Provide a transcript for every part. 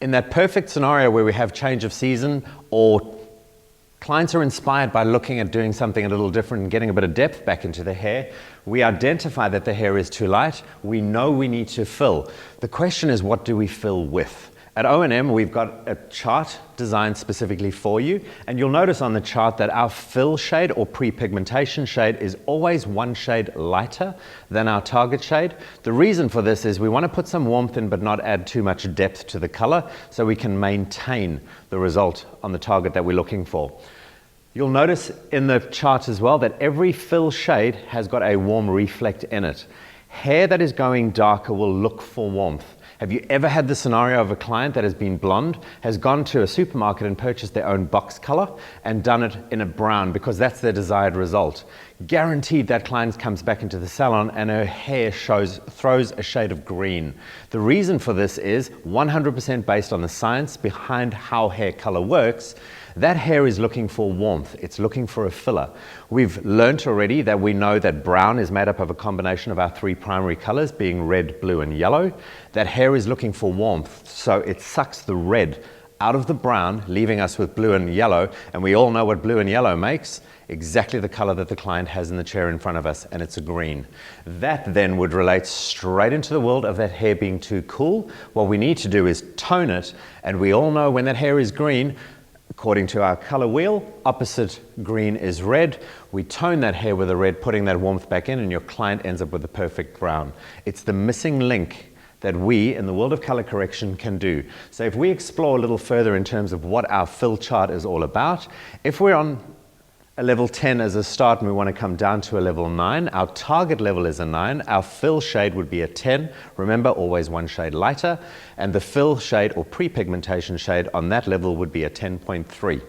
In that perfect scenario where we have change of season or clients are inspired by looking at doing something a little different and getting a bit of depth back into the hair, we identify that the hair is too light. We know we need to fill. The question is, what do we fill with? At O&M, we've got a chart designed specifically for you, and you'll notice on the chart that our fill shade or pre-pigmentation shade is always one shade lighter than our target shade. The reason for this is we want to put some warmth in but not add too much depth to the color so we can maintain the result on the target that we're looking for. You'll notice in the chart as well that every fill shade has got a warm reflect in it. Hair that is going darker will look for warmth. Have you ever had the scenario of a client that has been blonde, has gone to a supermarket and purchased their own box color and done it in a brown because that's their desired result? Guaranteed that client comes back into the salon and her hair throws a shade of green. The reason for this is 100% based on the science behind how hair color works. That hair is looking for warmth. It's looking for a filler. We've learnt already that we know that brown is made up of a combination of our three primary colors, being red, blue, and yellow. That hair is looking for warmth, so it sucks the red out of the brown, leaving us with blue and yellow, and we all know what blue and yellow makes. Exactly the color that the client has in the chair in front of us, and it's a green. That then would relate straight into the world of that hair being too cool. What we need to do is tone it, and we all know when that hair is green, according to our color wheel, opposite green is red. We tone that hair with a red, putting that warmth back in, and your client ends up with the perfect brown. It's the missing link that we in the world of color correction can do. So if we explore a little further in terms of what our fill chart is all about, if we're on a level 10 as a start and we want to come down to a level 9, our target level is a 9, our fill shade would be a 10, remember always one shade lighter, and the fill shade or pre-pigmentation shade on that level would be a 10.3.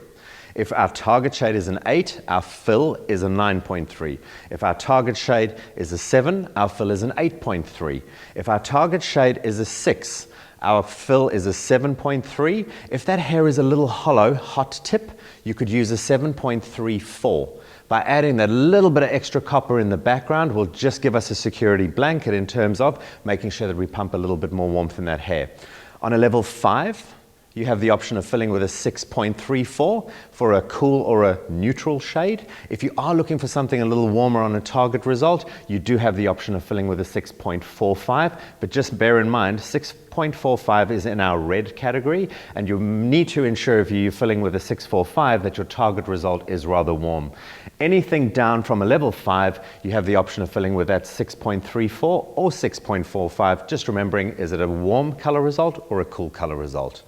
If our target shade is an 8, our fill is a 9.3. If our target shade is a 7, our fill is an 8.3. If our target shade is a 6, our fill is a 7.3. If that hair is a little hollow, hot tip, you could use a 7.34. By adding that little bit of extra copper in the background will just give us a security blanket in terms of making sure that we pump a little bit more warmth in that hair. On a level 5, you have the option of filling with a 6.34 for a cool or a neutral shade. If you are looking for something a little warmer on a target result, you do have the option of filling with a 6.45, but just bear in mind 6.45 is in our red category, and you need to ensure if you're filling with a 6.45 that your target result is rather warm. Anything down from a level 5, you have the option of filling with that 6.34 or 6.45, just remembering, is it a warm color result or a cool color result?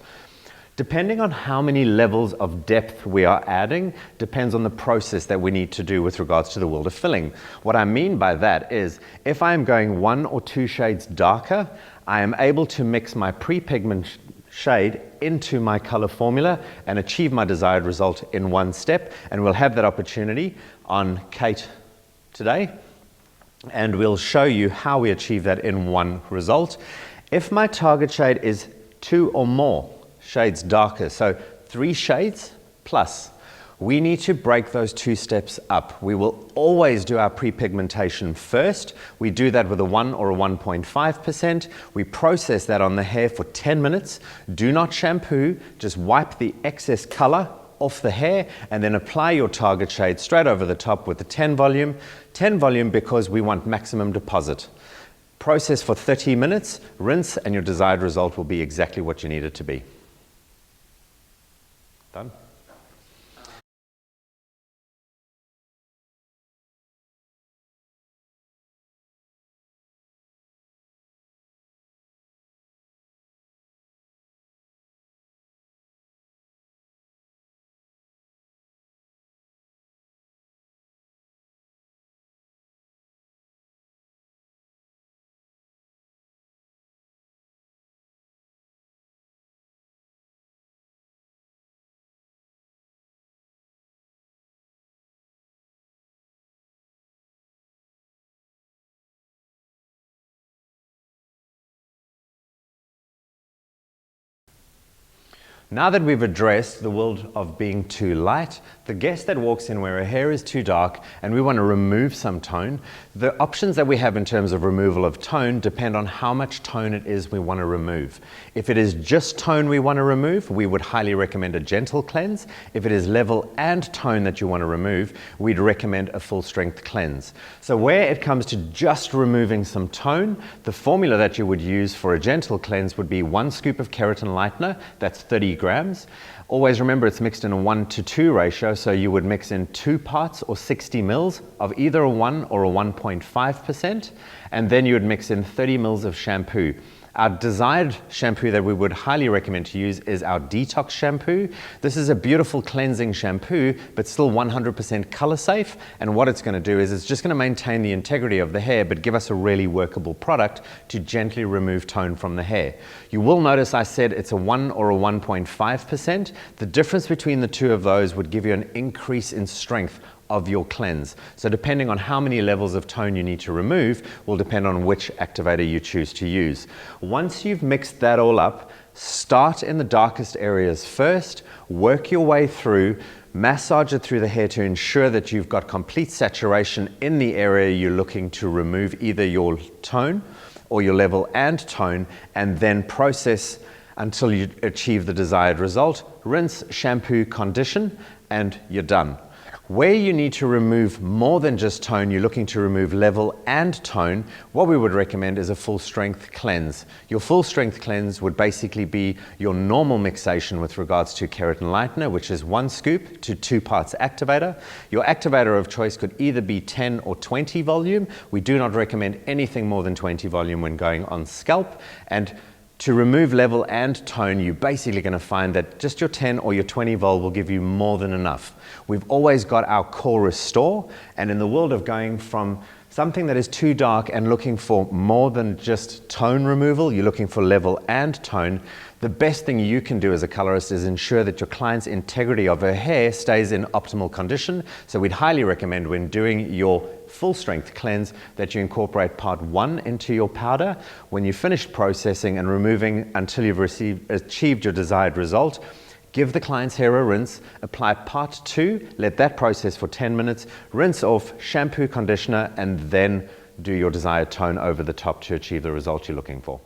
Depending on how many levels of depth we are adding, depends on the process that we need to do with regards to the world of filling. What I mean by that is, if I'm going 1 or 2 shades darker, I am able to mix my pre-pigment shade into my color formula and achieve my desired result in one step. And we'll have that opportunity on Kate today, and we'll show you how we achieve that in one result. If my target shade is 2 or more shades darker, so 3 shades plus, we need to break those 2 steps up. We will always do our pre-pigmentation first. We do that with a 1 or a 1.5%. We process that on the hair for 10 minutes. Do not shampoo, just wipe the excess color off the hair and then apply your target shade straight over the top with the 10 volume. 10 volume because we want maximum deposit. Process for 30 minutes, rinse, and your desired result will be exactly what you need it to be. Done. Now that we've addressed the world of being too light, the guest that walks in where her hair is too dark and we want to remove some tone, the options that we have in terms of removal of tone depend on how much tone it is we want to remove. If it is just tone we want to remove, we would highly recommend a gentle cleanse. If it is level and tone that you want to remove, we'd recommend a full strength cleanse. So where it comes to just removing some tone, the formula that you would use for a gentle cleanse would be 1 scoop of keratin lightener, that's 30 grams. Always remember it's mixed in a 1:2 ratio, so you would mix in 2 parts or 60 mils of either a 1 or a 1.5%, and then you would mix in 30 mils of shampoo. Our desired shampoo that we would highly recommend to use is our detox shampoo. This is a beautiful cleansing shampoo, but still 100% color safe. And what it's going to do is it's just going to maintain the integrity of the hair, but give us a really workable product to gently remove tone from the hair. You will notice I said it's a 1 or a 1.5%. The difference between the two of those would give you an increase in strength of your cleanse. So depending on how many levels of tone you need to remove will depend on which activator you choose to use. Once you've mixed that all up, start in the darkest areas first, work your way through, massage it through the hair to ensure that you've got complete saturation in the area you're looking to remove either your tone or your level and tone, and then process until you achieve the desired result. Rinse, shampoo, condition, and you're done. Where you need to remove more than just tone, you're looking to remove level and tone, what we would recommend is a full strength cleanse. Your full strength cleanse would basically be your normal mixation with regards to keratin lightener, which is 1 scoop to 2 parts activator. Your activator of choice could either be 10 or 20 volume. We do not recommend anything more than 20 volume when going on scalp. And to remove level and tone, you're basically going to find that just your 10 or your 20 vol will give you more than enough. We've always got our core restore, and in the world of going from something that is too dark and looking for more than just tone removal, you're looking for level and tone, the best thing you can do as a colorist is ensure that your client's integrity of her hair stays in optimal condition. So we'd highly recommend when doing your full strength cleanse that you incorporate part 1 into your powder. When you've finished processing and removing until you've achieved your desired result, give the client's hair a rinse, apply part 2, let that process for 10 minutes, rinse off, shampoo, conditioner, and then do your desired tone over the top to achieve the result you're looking for.